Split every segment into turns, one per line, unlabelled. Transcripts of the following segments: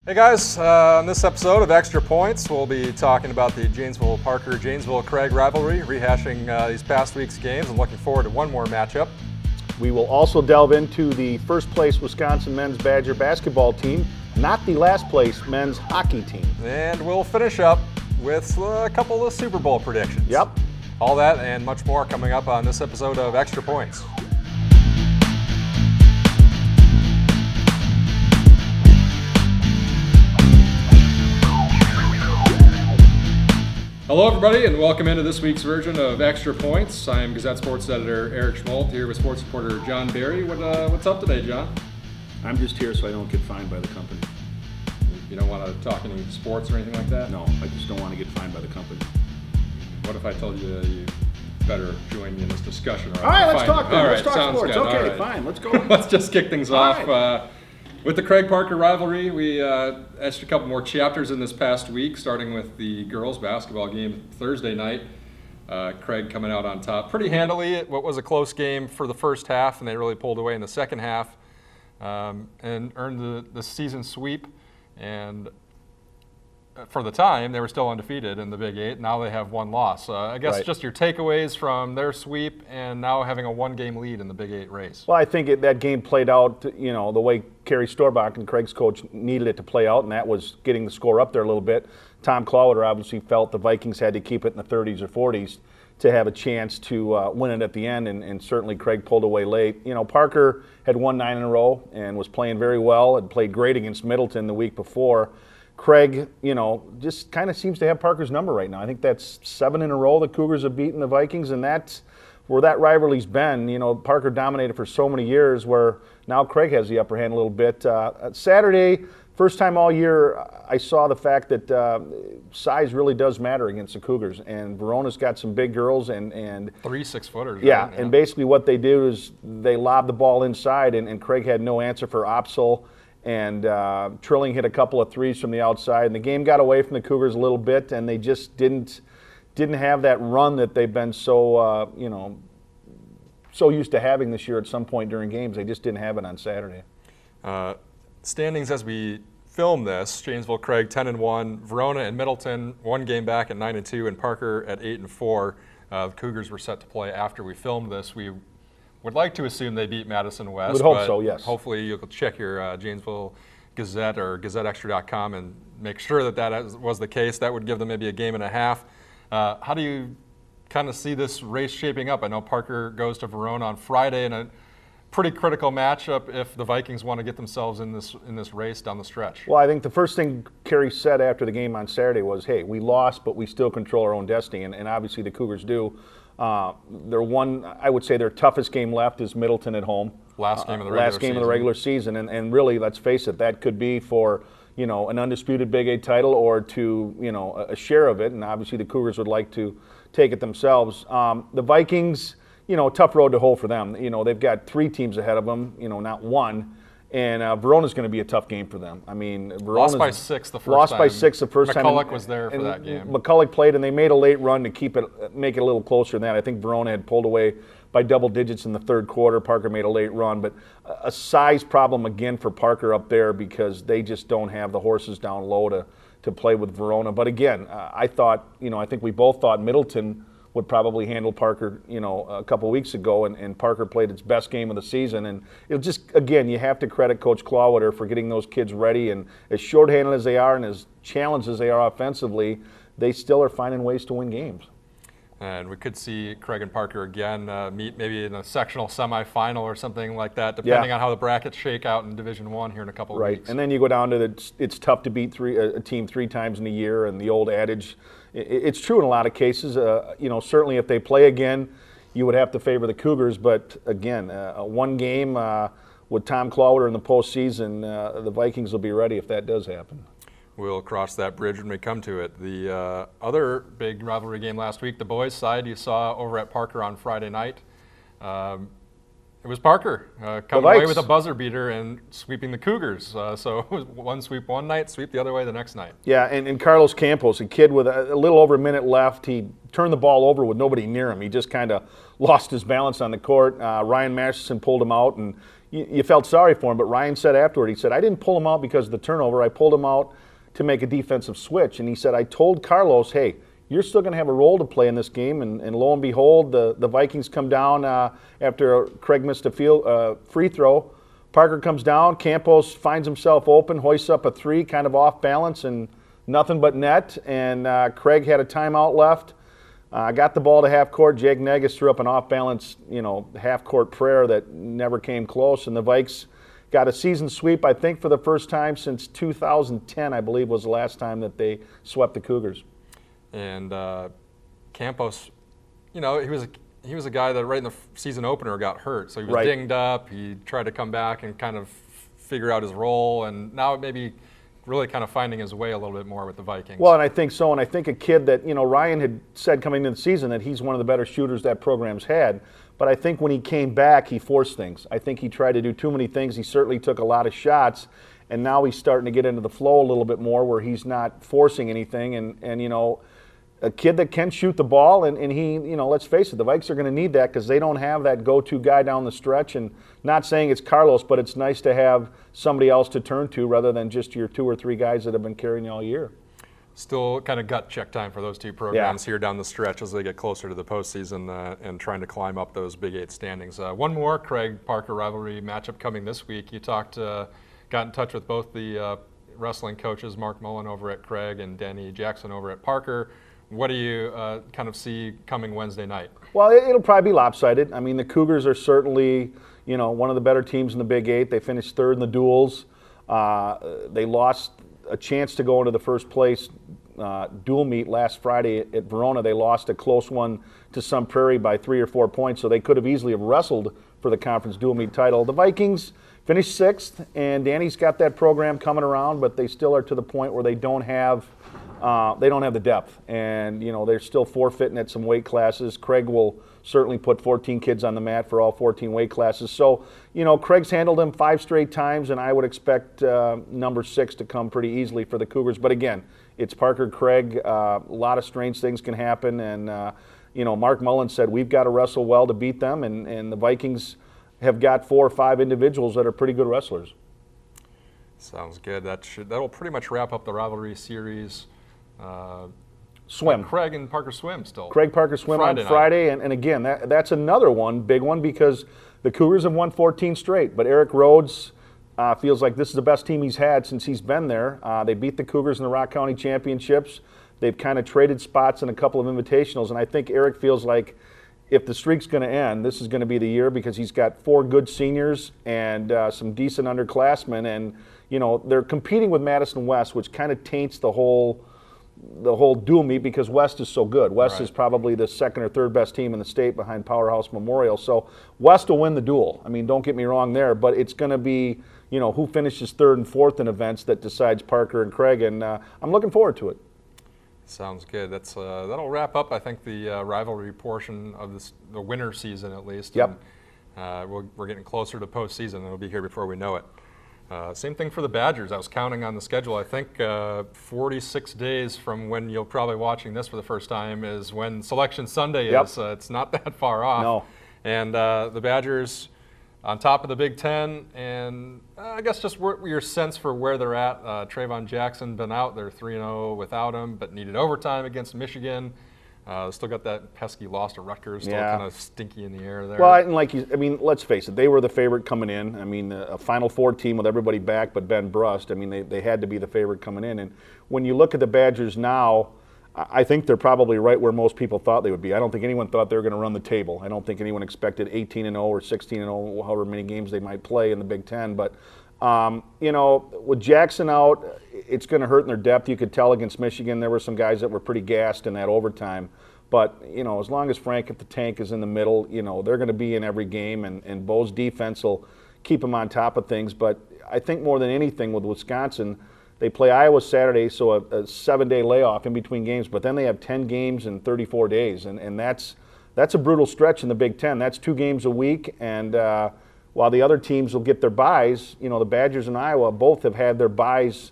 Hey guys, on this episode of Extra Points, we'll be talking about the Janesville-Craig rivalry, rehashing these past week's games and looking forward to one more matchup.
We will also delve into the first place Wisconsin men's Badger basketball team, not the last place men's hockey team.
And we'll finish up with a couple of Super Bowl predictions.
Yep.
All that and much more coming up on this episode of Extra Points. Hello everybody and welcome into this week's version of Extra Points. I am Gazette Sports Editor Eric Schmolt here with sports reporter John Barry. What's up today, John?
I'm just here so I don't get fined by the company.
You don't want to talk any sports or anything like that?
No, I just don't want to get fined by the company.
What if I told you you better join me in this discussion?
All right, let's talk then. Let's talk sports.
Good.
Okay, fine, let's go.
Let's just kick things off.
Right.
With the Craig-Parker rivalry, we asked a couple more chapters in this past week, starting with the girls' basketball game Thursday night. Craig coming out on top pretty handily at what was a close game for the first half, and they really pulled away in the second half and earned the season sweep. And for the time, they were still undefeated in the Big Eight. Now they have one loss. I guess
Right.
Just your takeaways from their sweep and now having a one-game lead in the Big Eight race.
Well, I think that game played out, the way Kerry Storbach and Craig's coach needed it to play out, and that was getting the score up there a little bit. Tom Clowder obviously felt the Vikings had to keep it in the 30s or 40s to have a chance to win it at the end, and certainly Craig pulled away late. Parker had won 9 in a row and was playing very well and played great against Middleton the week before. Craig, just kind of seems to have Parker's number right now. I think that's 7 in a row the Cougars have beaten the Vikings, and that's where that rivalry's been. Parker dominated for so many years where now Craig has the upper hand a little bit. Saturday, first time all year, I saw the fact that size really does matter against the Cougars, and Verona's got some big girls and
3 6-footers.
Yeah,
right?
And basically what they do is they lob the ball inside, and Craig had no answer for Opsel. And Trilling hit a couple of threes from the outside, and the game got away from the Cougars a little bit, and they just didn't have that run that they've been so used to having this year at some point during games. They just didn't have it on Saturday.
Standings as we film this: Janesville-Craig 10-1, Verona and Middleton 1 game back at 9-2, and Parker at 8-4. The Cougars were set to play after we filmed this. We would like to assume they beat Madison West.
Would hope so, yes.
Hopefully you'll check your Janesville Gazette or GazetteExtra.com and make sure that was the case. That would give them maybe a game and a half. How do you kind of see this race shaping up? I know Parker goes to Verona on Friday in a pretty critical matchup if the Vikings want to get themselves in this race down the stretch.
Well, I think the first thing Kerry said after the game on Saturday was, hey, we lost, but we still control our own destiny, and obviously the Cougars do. I would say their toughest game left is Middleton at home.
Last game of the
regular season. And really, let's face it, that could be for, an undisputed Big Eight title or to, a share of it. And obviously the Cougars would like to take it themselves. The Vikings, tough road to hoe for them. They've got 3 teams ahead of them, not one. And Verona's going to be a tough game for them. I mean, Verona's
lost by 6 the first time.
Lost by 6 the first time.
McCulloch was there for that game.
McCulloch played, and they made a late run to make it a little closer than that. I think Verona had pulled away by double digits in the third quarter. Parker made a late run, but a size problem again for Parker up there because they just don't have the horses down low to play with Verona. But again, I think we both thought Middleton would probably handle Parker, a couple weeks ago, and Parker played its best game of the season. And it'll just, again, you have to credit Coach Clowder for getting those kids ready. And as shorthanded as they are and as challenged as they are offensively, they still are finding ways to win games.
And we could see Craig and Parker again meet maybe in a sectional semifinal or something like that, depending on how the brackets shake out in Division I here in a couple of weeks.
Right, and then you go down to it's tough to beat a team 3 times in a year, and the old adage, it's true in a lot of cases. Certainly if they play again, you would have to favor the Cougars, but again, one game with Tom Clowder in the postseason, the Vikings will be ready if that does happen.
We'll cross that bridge when we come to it. The other big rivalry game last week, the boys' side, you saw over at Parker on Friday night. It was Parker coming away with a buzzer beater and sweeping the Cougars. So it was one sweep one night, sweep the other way the next night.
Yeah, and Carlos Campos, a kid with a little over a minute left, he turned the ball over with nobody near him. He just kind of lost his balance on the court. Ryan Masterson pulled him out, and you felt sorry for him. But Ryan said afterward, he said, I didn't pull him out because of the turnover. I pulled him out to make a defensive switch. And he said, I told Carlos, hey, you're still going to have a role to play in this game. And lo and behold, the Vikings come down after Craig missed a free throw. Parker comes down. Campos finds himself open, hoists up a three, kind of off balance, and nothing but net. And Craig had a timeout left. Got the ball to half court. Jake Negus threw up an off-balance, half court prayer that never came close. And the Vikes got a season sweep, I think, for the first time since 2010, I believe, was the last time that they swept the Cougars.
And Campos, he was a guy that right in the season opener got hurt, so he was dinged up. He tried to come back and kind of figure out his role, and now maybe really kind of finding his way a little bit more with the Vikings.
Well, and I think so, and I think a kid that, Ryan had said coming into the season that he's one of the better shooters that program's had, but I think when he came back, he forced things. I think he tried to do too many things. He certainly took a lot of shots, and now he's starting to get into the flow a little bit more where he's not forcing anything, and a kid that can shoot the ball, and he, let's face it, the Vikes are going to need that because they don't have that go-to guy down the stretch. And not saying it's Carlos, but it's nice to have somebody else to turn to rather than just your 2 or 3 guys that have been carrying you all year.
Still kind of gut check time for those two programs here down the stretch as they get closer to the postseason and trying to climb up those Big 8 standings. One more Craig-Parker rivalry matchup coming this week. You got in touch with both the wrestling coaches, Mark Mullen over at Craig and Danny Jackson over at Parker. What do you kind of see coming Wednesday night?
Well, it'll probably be lopsided. I mean, the Cougars are certainly, one of the better teams in the Big 8. They finished third in the duels. They lost a chance to go into the first place dual meet last Friday at Verona. They lost a close one to Sun Prairie by 3 or 4 points, so they could have easily have wrestled for the conference dual meet title. The Vikings finished 6th, and Danny's got that program coming around, but they still are to the point where they don't have the depth, and they're still forfeiting at some weight classes. Craig will certainly put 14 kids on the mat for all 14 weight classes. So, Craig's handled them 5 straight times, and I would expect number 6 to come pretty easily for the Cougars. But again, it's Parker Craig. A lot of strange things can happen, and Mark Mullen said we've got to wrestle well to beat them, and the Vikings have got 4 or 5 individuals that are pretty good wrestlers.
Sounds good. That'll pretty much wrap up the rivalry series.
Swim.
Craig and Parker swim still.
Craig Parker swim on Friday, and again, that's another big one, because the Cougars have won 14 straight, but Eric Rhodes feels like this is the best team he's had since he's been there. They beat the Cougars in the Rock County Championships. They've kind of traded spots in a couple of invitationals, and I think Eric feels like if the streak's going to end, this is going to be the year, because he's got 4 good seniors and some decent underclassmen, and they're competing with Madison West, which kind of taints the whole dual meet because West is so good. West is probably the 2nd or 3rd best team in the state behind Powerhouse Memorial. So West will win the duel. I mean, don't get me wrong there, but it's going to be, who finishes 3rd and 4th in events that decides Parker and Craig, and I'm looking forward to it.
Sounds good. That'll wrap up, I think, the rivalry portion of the winter season at least.
Yep.
And, we're getting closer to postseason, and it'll be here before we know it. Same thing for the Badgers. I was counting on the schedule. I think 46 days from when you'll probably be watching this for the first time is when Selection Sunday is. It's not that far off.
No.
And the Badgers on top of the Big Ten, and I guess just your sense for where they're at. Trayvon Jackson been out. They're 3-0 without him, but needed overtime against Michigan. Still got that pesky loss to Rutgers, still kind of stinky in the air there.
Well, and let's face it, they were the favorite coming in. I mean, a Final Four team with everybody back but Ben Brust. I mean, they had to be the favorite coming in. And when you look at the Badgers now, I think they're probably right where most people thought they would be. I don't think anyone thought they were going to run the table. I don't think anyone expected 18-0 or 16-0, however many games they might play in the Big Ten. But with Jackson out, it's going to hurt in their depth. You could tell against Michigan there were some guys that were pretty gassed in that overtime. But, as long as Frank at the tank is in the middle, they're going to be in every game, and Bo's defense will keep them on top of things. But I think more than anything with Wisconsin, they play Iowa Saturday, so a 7-day layoff in between games, but then they have 10 games in 34 days, and that's a brutal stretch in the Big Ten. That's 2 games a week, and while the other teams will get their byes, the Badgers and Iowa both have had their byes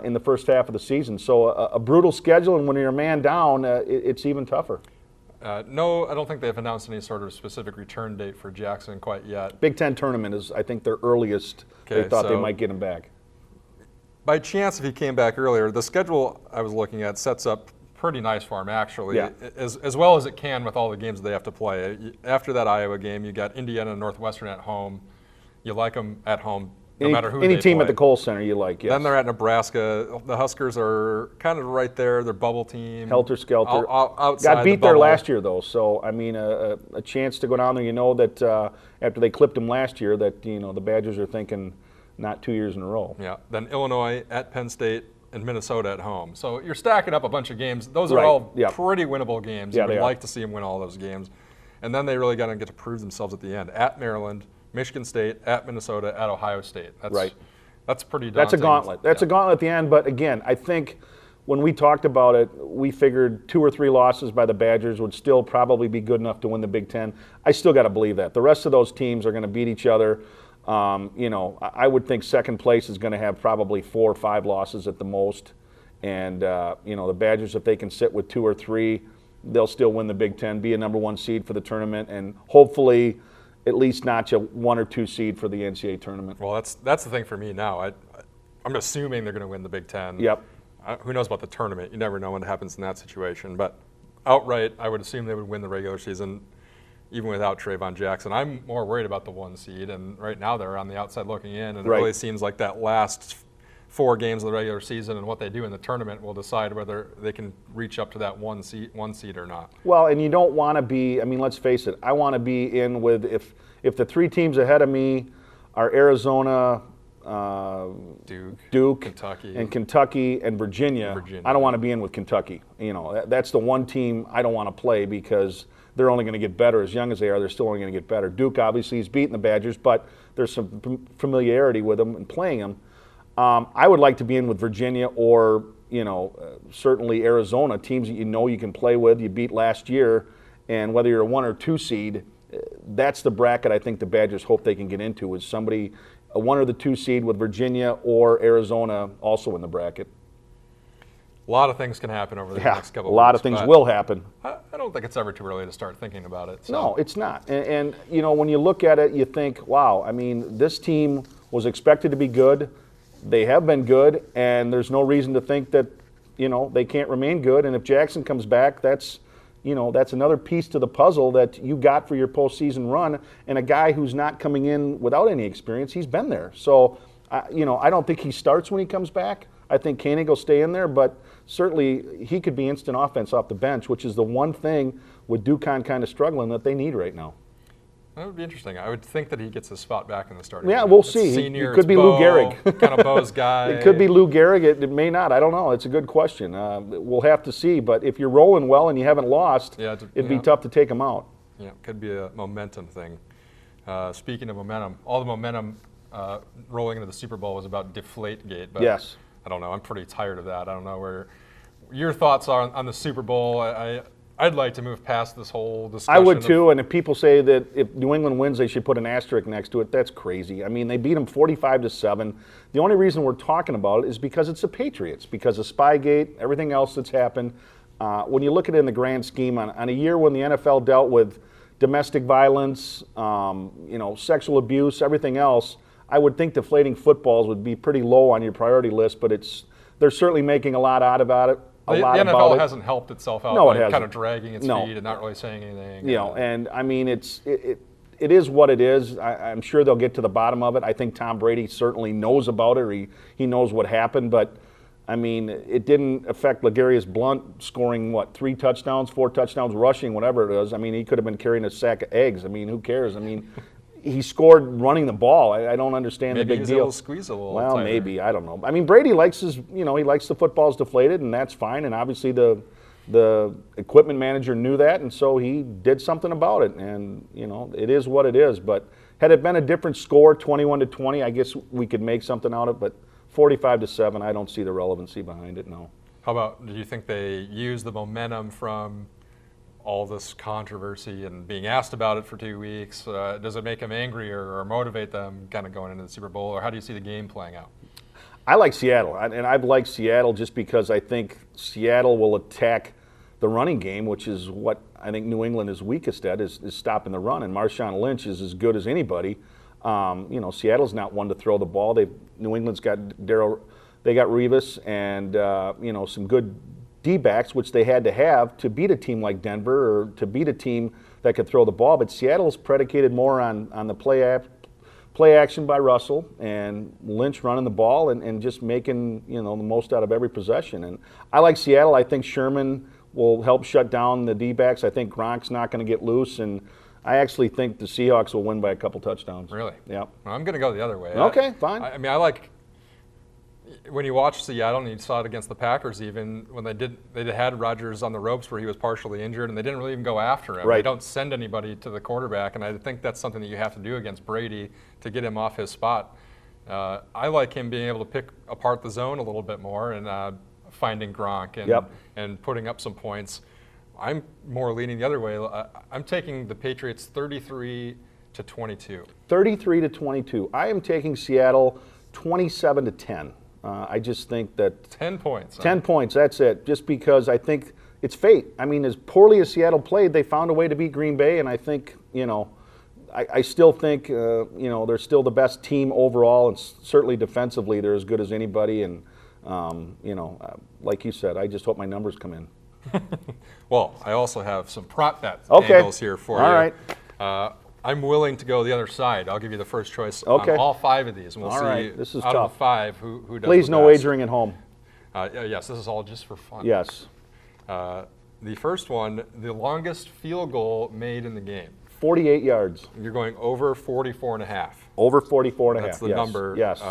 in the first half of the season. So a brutal schedule, and when you're a man down, it's even tougher.
No, I don't think they've announced any sort of specific return date for Jackson quite yet.
Big Ten tournament is, I think, their earliest.
Okay,
They thought they
so
might get him back.
by chance, if he came back earlier, the schedule I was looking at sets up pretty nice for him, actually,
Yeah.
as well as it can with all the games they have to play. After that Iowa game, you got Indiana and Northwestern at home. You like them at home, no matter who
Any
they
team
play.
at the Kohl Center you like, yes.
Then they're at Nebraska. The Huskers are kind of right there. They're bubble team.
Helter Skelter.
Outside
Got beat
the
there
bubble.
last year, though. So, I mean, a chance to go down there. You know that after they clipped them last year, that the Badgers are thinking not 2 years in a row.
Yeah. Then Illinois at Penn State and Minnesota at home. So you're stacking up a bunch of games. Those are
Right.
all
Yep.
pretty winnable games.
Yeah,
You
they
would
are.
like to see them win all those games. And then they really got to get to prove themselves at the end. At Maryland, Michigan State, at Minnesota, at Ohio State.
Right.
That's pretty daunting.
That's a gauntlet. That's
Yeah.
a gauntlet at the end. But again, I think when we talked about it, we figured 2 or 3 losses by the Badgers would still probably be good enough to win the Big Ten. I still got to believe that. The rest of those teams are going to beat each other. I would think second place is going to have probably 4 or 5 losses at the most. And, the Badgers, if they can sit with 2 or 3, they'll still win the Big Ten, be a number 1 seed for the tournament, and hopefully at least notch a 1 or 2 seed for the NCAA tournament.
Well, that's the thing for me now. I'm assuming they're going to win the Big Ten.
Yep.
Who knows about the tournament? You never know what happens in that situation. But outright, I would assume they would win the regular season, even without Trayvon Jackson. I'm more worried about the 1 seed, and right now they're on the outside looking in, and
Right.
it really seems like that last 4 games of the regular season and what they do in the tournament will decide whether they can reach up to that one seed or not.
Well, and you don't want to be, I mean, let's face it, I want to be in with, if the 3 teams ahead of me are Arizona, Duke, Kentucky and Virginia, I don't want to be in with Kentucky. That's the one team I don't want to play because they're only going to get better. As young as they are, they're still only going to get better. Duke obviously has beaten the Badgers, but there's some familiarity with them and playing them. I would like to be in with Virginia or, certainly Arizona, teams that you can play with. You beat last year, and whether you're a 1 or 2 seed, that's the bracket I think the Badgers hope they can get into, is somebody, a 1 or the 2 seed with Virginia or Arizona also in the bracket.
A lot of things can happen over the next couple of weeks.
A lot of things will happen.
I don't think it's ever too early to start thinking about it. So.
No, it's not. And when you look at it, you think, wow, I mean, this team was expected to be good. They have been good, and there's no reason to think that, they can't remain good. And if Jackson comes back, that's another piece to the puzzle that you got for your postseason run. And a guy who's not coming in without any experience, he's been there. So, I don't think he starts when he comes back. I think Koenig will stay in there, but certainly he could be instant offense off the bench, which is the one thing with DuCon kind of struggling that they need right now.
That would be interesting. I would think that he gets his spot back in the starting.
Yeah,
lineup.
we'll
It's
see.
Senior,
It could be Lou Gehrig.
Kind of Bo's guy.
It could be Lou Gehrig. It may not. I don't know. It's a good question. We'll have to see. But if you're rolling well and you haven't lost, it'd be tough to take him out.
Yeah, it could be a momentum thing. Speaking of momentum, all the momentum rolling into the Super Bowl was about Deflategate. But
yes.
I don't know. I'm pretty tired of that. I don't know where your thoughts are on the Super Bowl. I'd like to move past this whole discussion.
I would too, and if people say that if New England wins, they should put an asterisk next to it, that's crazy. I mean, they beat them 45-7. The only reason we're talking about it is because it's the Patriots, because of Spygate, everything else that's happened. When you look at it in the grand scheme, on a year when the NFL dealt with domestic violence, sexual abuse, everything else, I would think deflating footballs would be pretty low on your priority list, but they're certainly making a lot out about it.
The NFL hasn't helped itself out by kind of dragging its feet and not really saying anything.
And I mean, it is what it is. I'm sure they'll get to the bottom of it. I think Tom Brady certainly knows about it, or he knows what happened, but I mean, it didn't affect Legarius Blount scoring, 3 touchdowns, 4 touchdowns, rushing, whatever it is. I mean, he could have been carrying a sack of eggs. I mean, who cares? I mean, he scored running the ball. I don't understand the big deal.
Maybe he was able to squeeze a little tighter.
Maybe. I don't know. I mean, Brady likes he likes the footballs deflated, and that's fine. And obviously the equipment manager knew that, and so he did something about it. And, it is what it is. But had it been a different score, 21-20, I guess we could make something out of it. But 45-7, I don't see the relevancy behind it, no.
How about, do you think they use the momentum from all this controversy and being asked about it for 2 weeks? Does it make them angrier or motivate them kind of going into the Super Bowl, or how do you see the game playing out?
I like Seattle, and I've liked Seattle just because I think Seattle will attack the running game, which is what I think New England is weakest at, is stopping the run. And Marshawn Lynch is as good as anybody. Seattle's not one to throw the ball. New England's got they got Revis and some good D-backs, which they had to have to beat a team like Denver or to beat a team that could throw the ball. But Seattle's predicated more on the play action by Russell and Lynch running the ball and just making the most out of every possession. And I like Seattle. I think Sherman will help shut down the D-backs. I think Gronk's not going to get loose, and I actually think the Seahawks will win by a couple touchdowns.
Really?
Yeah.
Well, I'm going to go the other way.
Okay, fine.
I like when you watch Seattle, and you saw it against the Packers even, when they had Rodgers on the ropes where he was partially injured, and they didn't really even go after him.
Right.
They don't send anybody to the quarterback, and I think that's something that you have to do against Brady to get him off his spot. I like him being able to pick apart the zone a little bit more and finding Gronk and putting up some points. I'm more leaning the other way. I'm taking the Patriots 33-22.
33-22. I am taking Seattle 27-10. I just think that
10 points.
10 points, that's it. Just because I think it's fate. I mean, as poorly as Seattle played, they found a way to beat Green Bay, and I think, I still think, they're still the best team overall, and certainly defensively, they're as good as anybody. And, like you said, I just hope my numbers come in.
Well, I also have some prop bet angles here for you.
All right.
I'm willing to go the other side. I'll give you the first choice
on
all 5 of these, and we'll see
right. This is
out
tough.
of the 5 who does
Please,
the
no
best.
wagering at home.
Yes, this is all just for fun.
Yes.
The first one, the longest field goal made in the game.
48 yards.
You're going over 44.5.
Over 44.5.
That's the number.
Yes.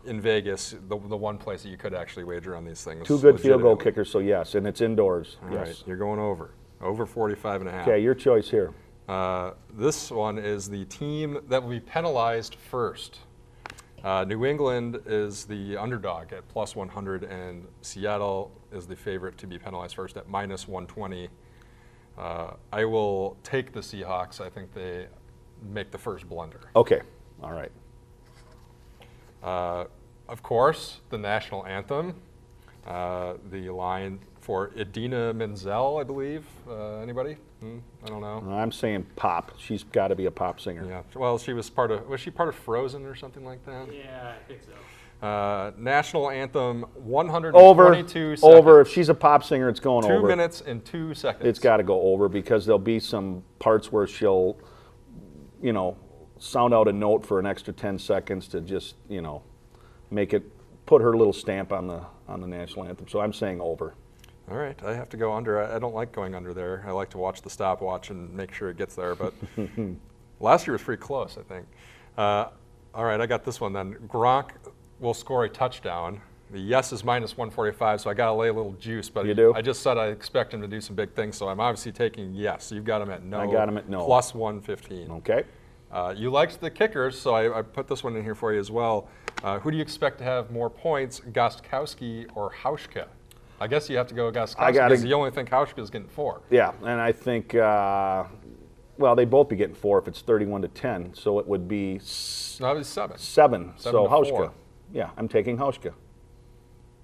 In Vegas, the one place that you could actually wager on these things.
2 good field goal kickers, so yes, and it's indoors.
All
yes.
right, you're going over 45.5.
Okay, your choice here.
This one is the team that will be penalized first. New England is the underdog at plus 100, and Seattle is the favorite to be penalized first at minus 120. I will take the Seahawks. I think they make the first blunder.
Okay, all right.
Of course, the national anthem, the line for Idina Menzel, I believe. Anybody? I don't know.
I'm saying pop. She's got to be a pop singer.
Yeah. Well, was she part of Frozen or something like that?
Yeah, I think so.
National anthem, 122 seconds.
Over. If she's a pop singer, it's going
2
over.
2 minutes and 2 seconds.
It's got to go over because there'll be some parts where she'll, sound out a note for an extra 10 seconds to just, make it, put her little stamp on the national anthem. So I'm saying over.
All right, I have to go under. I don't like going under there. I like to watch the stopwatch and make sure it gets there. But last year was pretty close, I think. All right, I got this one then. Gronk will score a touchdown. The yes is minus 145, so I got to lay a little juice. But
you do?
I just said I expect him to do some big things, so I'm obviously taking yes. You've got him at no.
I got him at no.
Plus 115.
Okay.
You liked the kickers, so I put this one in here for you as well. Who do you expect to have more points, Gostkowski or Hauschka? I guess you have to go Gostkowski because you only think Hauschka is getting 4.
Yeah, and I think, they'd both be getting 4 if it's 31-10, so it would be
No, it's 7.
7. So
to
Hauschka.
4.
Yeah, I'm taking Hauschka.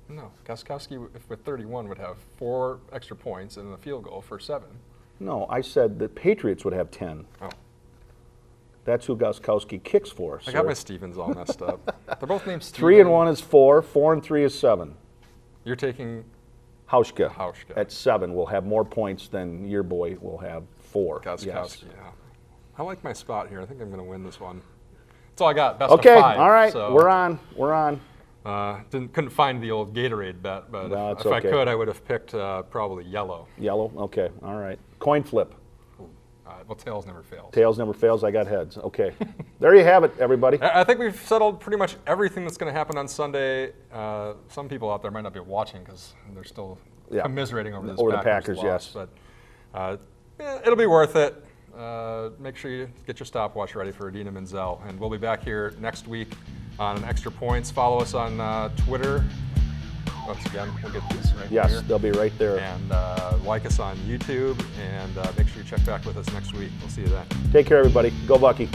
No, Gostkowski with 31 would have 4 extra points and a field goal for 7.
No, I said the Patriots would have 10.
Oh.
That's who Gostkowski kicks for.
I got my Stevens all messed up. They're both named Steven.
3 and 1 is 4. 4 and 3 is 7.
You're taking
Hauschka.
Hauschka.
At 7 will have more points than your boy will have 4.
Gostkowski,
Yes.
yeah. I like my spot here. I think I'm going to win this one. That's all I got. Best
Okay,
of 5.
all right.
So,
We're on.
couldn't find the old Gatorade bet, but
No,
if
it's
I
okay.
could, I would have picked probably yellow.
Yellow? Okay, all right. Coin flip.
Well, tails never fails.
Tails never fails. I got heads. Okay. There you have it, everybody.
I think we've settled pretty much everything that's going to happen on Sunday. Some people out there might not be watching because they're still commiserating over this
Over the Packers,
loss,
yes.
But it'll be worth it. Make sure you get your stopwatch ready for Idina Menzel. And we'll be back here next week on Extra Points. Follow us on Twitter. Once again, we'll get these right here.
Yes, they'll be right there.
And like us on YouTube. And make sure you check back with us next week. We'll see you then.
Take care, everybody. Go Bucky.